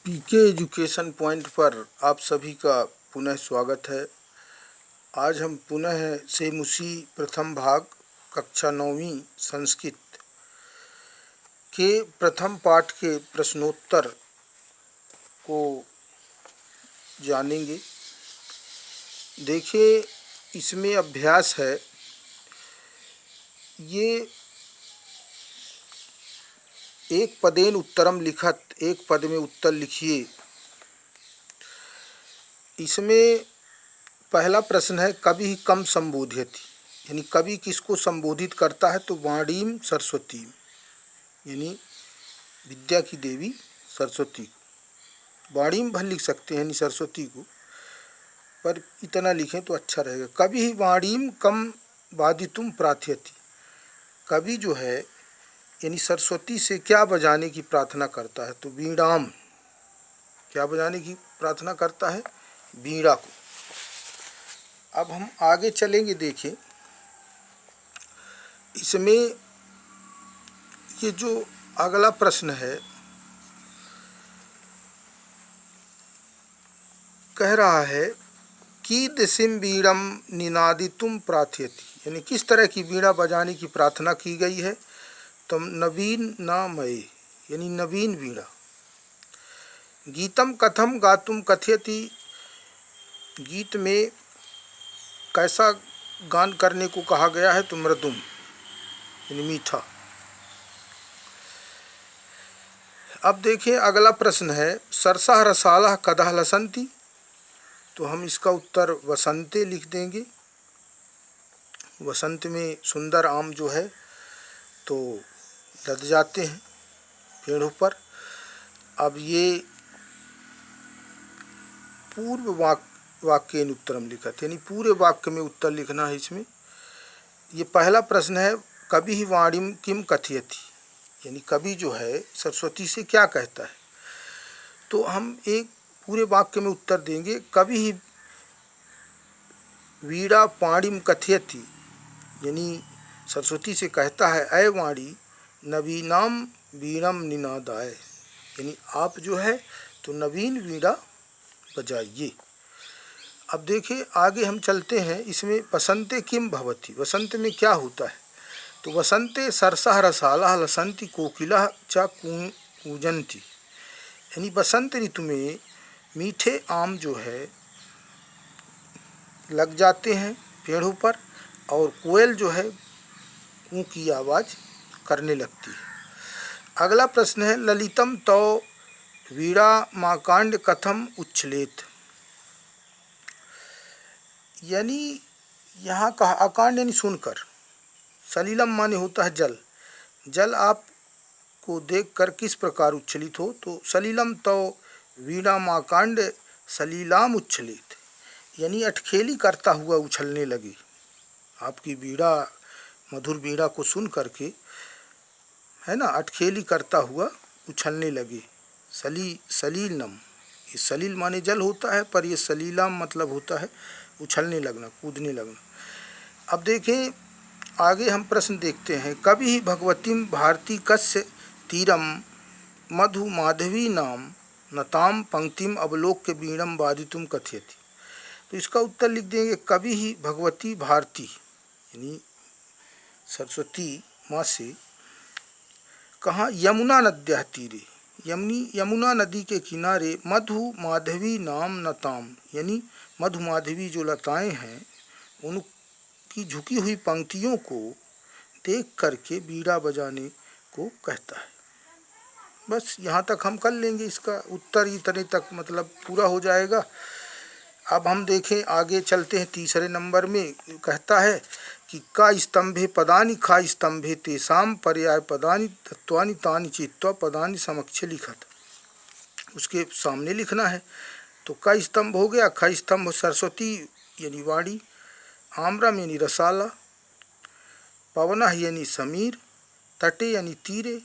पीके education point पर आप सभी का पुनः स्वागत है। आज हम पुनः सेम उसी प्रथम भाग कक्षा 9वीं संस्कृत के प्रथम पाठ के प्रश्नोत्तर को जानेंगे। देखिए, इसमें अभ्यास है। ये एक पदेन उत्तरम लिखत, एक पद में उत्तर लिखिए। इसमें पहला प्रश्न है कवि कम संबोध्यति, यानी कवि किसको संबोधित करता है? तो वाणीम सरस्वती, यानी विद्या की देवी सरस्वती को। वाणीम भले लिख सकते हैं यानी सरस्वती को, पर इतना लिखें तो अच्छा रहेगा। कवि वाणीम कम वादितुम प्रार्थयति, कवि जो है यानी सरस्वती से क्या बजाने की प्रार्थना करता है? तो वीणाम, क्या बजाने की प्रार्थना करता है? वीणा को। अब हम आगे चलेंगे। देखिए, इसमें ये जो अगला प्रश्न है, कह रहा है कि दिसिम वीणम निनादितुम प्रार्थयति, यानी किस तरह की वीणा बजाने की प्रार्थना की गई है? तो नवीन नामय, यानी नवीन वीणा। गीतम कथम गातुम कथयति, गीत में कैसा गान करने को कहा गया है? तो मृदुम, यानी मीठा। अब देखिए, अगला प्रश्न है सरसा रसाला कदा लसंती, तो हम इसका उत्तर वसंते लिख देंगे। वसंत में सुंदर आम जो है तो लद जाते हैं पेड़ों पर। अब ये पूर्व वाक्य उत्तरम लिखत, यानी पूरे वाक्य में उत्तर लिखना है इसमें। ये पहला प्रश्न है कवि वाणीम किम कथयति, यानी कवि जो है सरस्वती से क्या कहता है? तो हम एक पूरे वाक्य में उत्तर देंगे। कवि वीणा पाणिम कथयति, यानी सरस्वती से कहता है अय वाणी नवीनाम वीणम निनादाय, यानी आप जो है तो नवीन वीणा बजाइए। अब देखिए, आगे हम चलते हैं। इसमें वसंते किम भवति, वसंत में क्या होता है? तो वसंते सरसा रसाला लसंती कोकिला च कूजंती, यानी बसंत ऋतु में मीठे आम जो है लग जाते हैं पेड़ों पर, और कोयल जो है कू की आवाज़ करने लगती है। अगला प्रश्न है ललितम तो वीणा माकांड कथम उच्छलेत, यानी यहाँ कहा अकांड यानी सुनकर, सलीलम माने होता है जल। जल आपको देखकर किस प्रकार उच्छलित हो? तो सलीलम तो वीणा माकांड सलीलाम उच्छलित, यानी अटखेली करता हुआ उछलने लगी। आपकी वीणा, मधुर वीणा को सुन करके, है ना, अटखेली करता हुआ उछलने लगे। सलीलम, ये सलील माने जल होता है, पर ये सलीलाम मतलब होता है उछलने लगना, कूदने लगना। अब देखें, आगे हम प्रश्न देखते हैं। कवि भगवतीम भारती कस्य तीरम मधु माधवी नाम नताम पंक्तिम अवलोक्य वीणम वादितुम कथयति, तो इसका उत्तर लिख देंगे कवि ही भगवती भारती, यानी सरस्वती माँ से कहाँ? यमुना नद्या तीरे, यमुना नदी के किनारे मधु माधवी नाम नताम, यानी मधु माधवी जो लताएं हैं उनकी झुकी हुई पंक्तियों को देख करके वीणा बजाने को कहता है। बस यहाँ तक हम कर लेंगे। इसका उत्तर इतने तक मतलब पूरा हो जाएगा। अब हम देखें, आगे चलते हैं। तीसरे नंबर में कहता है कि का स्तंभे पदानि खा स्तंभे तेषाम पर्याय पदानि तत्वानि तानि चित्वा पदानि समक्ष लिखत, उसके सामने लिखना है। तो का स्तंभ हो गया, ख स्तंभ सरस्वती यानी वाणी, आम्रम यानी रसाला, पवनः यानी समीर, तटे यानी तीरे,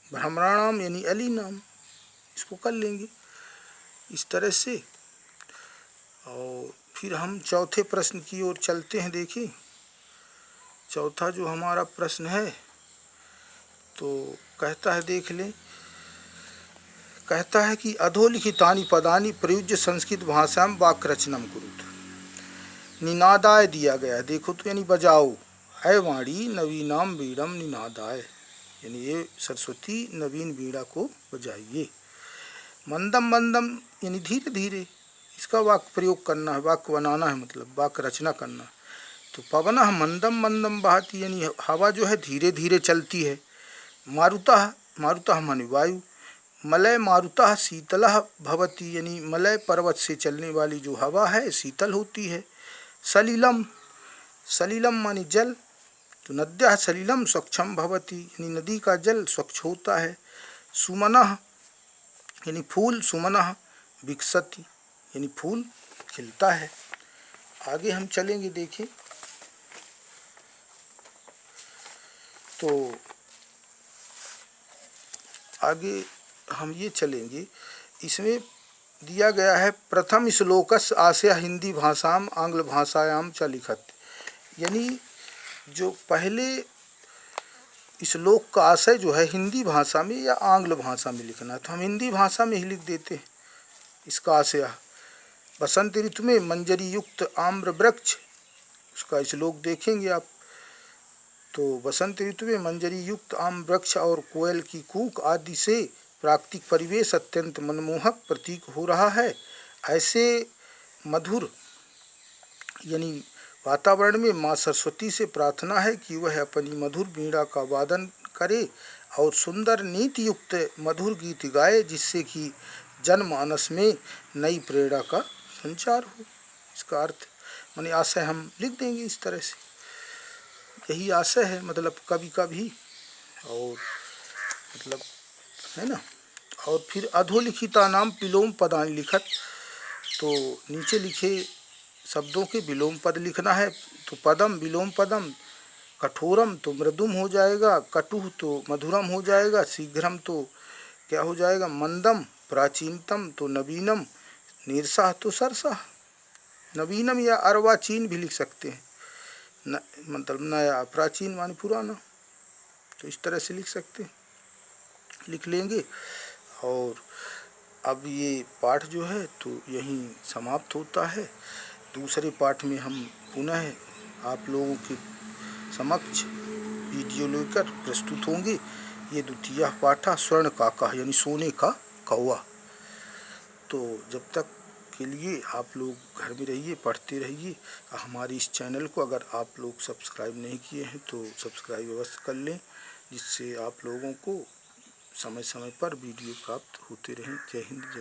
भ्रमराणाम यानी अलीनाम। इसको कर लेंगे इस तरह से। और फिर हम चौथे प्रश्न की ओर चलते हैं। देखिए, चौथा जो हमारा प्रश्न है तो कहता है, देख लें, कहता है कि अधोलिखितानि पदानि प्रयुज्य संस्कृत भाषायां वाक्य रचनम कुरुत। निनादाय दिया गया, देखो तो यानी बजाओ। है वाणी नवीनाम वीणम निनादाय, यानी ये सरस्वती नवीन वीणा को बजाइए। मंदम मंदम यानी धीरे धीरे, इसका वाक्य प्रयोग करना है, वाक्य बनाना है, मतलब वाक्य रचना करना। तो पवनः मंदम मंदम बहति, यानी हवा जो है धीरे धीरे चलती है। मारुतः, मारुतः माने वायु। मलय मारुतः शीतलः भवति, यानी मलय पर्वत से चलने वाली जो हवा है शीतल होती है। सलिलम, सलिलम माने जल। तो नद्यः सलिलम स्वच्छम भवति, यानी नदी का जल स्वच्छ होता है। सुमनः यानी फूल, सुमनः विकसति, यानी फूल खिलता है। आगे हम चलेंगे, देखिए तो आगे हम ये चलेंगे, इसमें दिया गया है प्रथम श्लोकस आशय हिंदी भाषाम आंग्ल भाषायाम च लिखत, यानी जो पहले श्लोक का आशय जो है हिंदी भाषा में या आंग्ल भाषा में लिखना, तो हम हिंदी भाषा में ही लिख देते हैं इसका आशय। बसंत ऋतु में मंजरी युक्त आम्र वृक्ष, उसका श्लोक देखेंगे आप। तो बसंत ऋतु में मंजरी युक्त आम वृक्ष और कोयल की कूक आदि से प्राकृतिक परिवेश अत्यंत मनमोहक प्रतीक हो रहा है। ऐसे मधुर यानी वातावरण में माँ सरस्वती से प्रार्थना है कि वह अपनी मधुर वीणा का वादन करे और सुंदर नीति युक्त मधुर गीत गाए, जिससे कि जनमानस में नई प्रेरणा का संचार हो। इसका अर्थ माने आशय हम लिख देंगे इस तरह से, यही आशय है मतलब कवि का भी, और मतलब है ना। और फिर अधोलिखिता नाम विलोम पदानि लिखत, तो नीचे लिखे शब्दों के विलोम पद लिखना है। तो पदम विलोम पदम, कठोरम तो मृदुम हो जाएगा, कटुह तो मधुरम हो जाएगा, शीघ्रम तो क्या हो जाएगा, मंदम, प्राचीनतम तो नवीनम, नीरसाह तो सरसाह। नवीनम या अर्वाचीन भी लिख सकते हैं, मतलब नया, प्राचीन माने पुराना, तो इस तरह से लिख सकते हैं, लिख लेंगे। और अब ये पाठ जो है तो यहीं समाप्त होता है। दूसरे पाठ में हम पुनः आप लोगों के समक्ष वीडियो लेकर प्रस्तुत होंगे। ये द्वितीय पाठ स्वर्ण काका यानी सोने का कौवा। तो जब तक के लिए आप लोग घर में रहिए, पढ़ते रहिए। हमारी इस चैनल को अगर आप लोग सब्सक्राइब नहीं किए हैं तो सब्सक्राइब अवश्य कर लें, जिससे आप लोगों को समय समय पर वीडियो प्राप्त होते रहें। जय हिंद, जय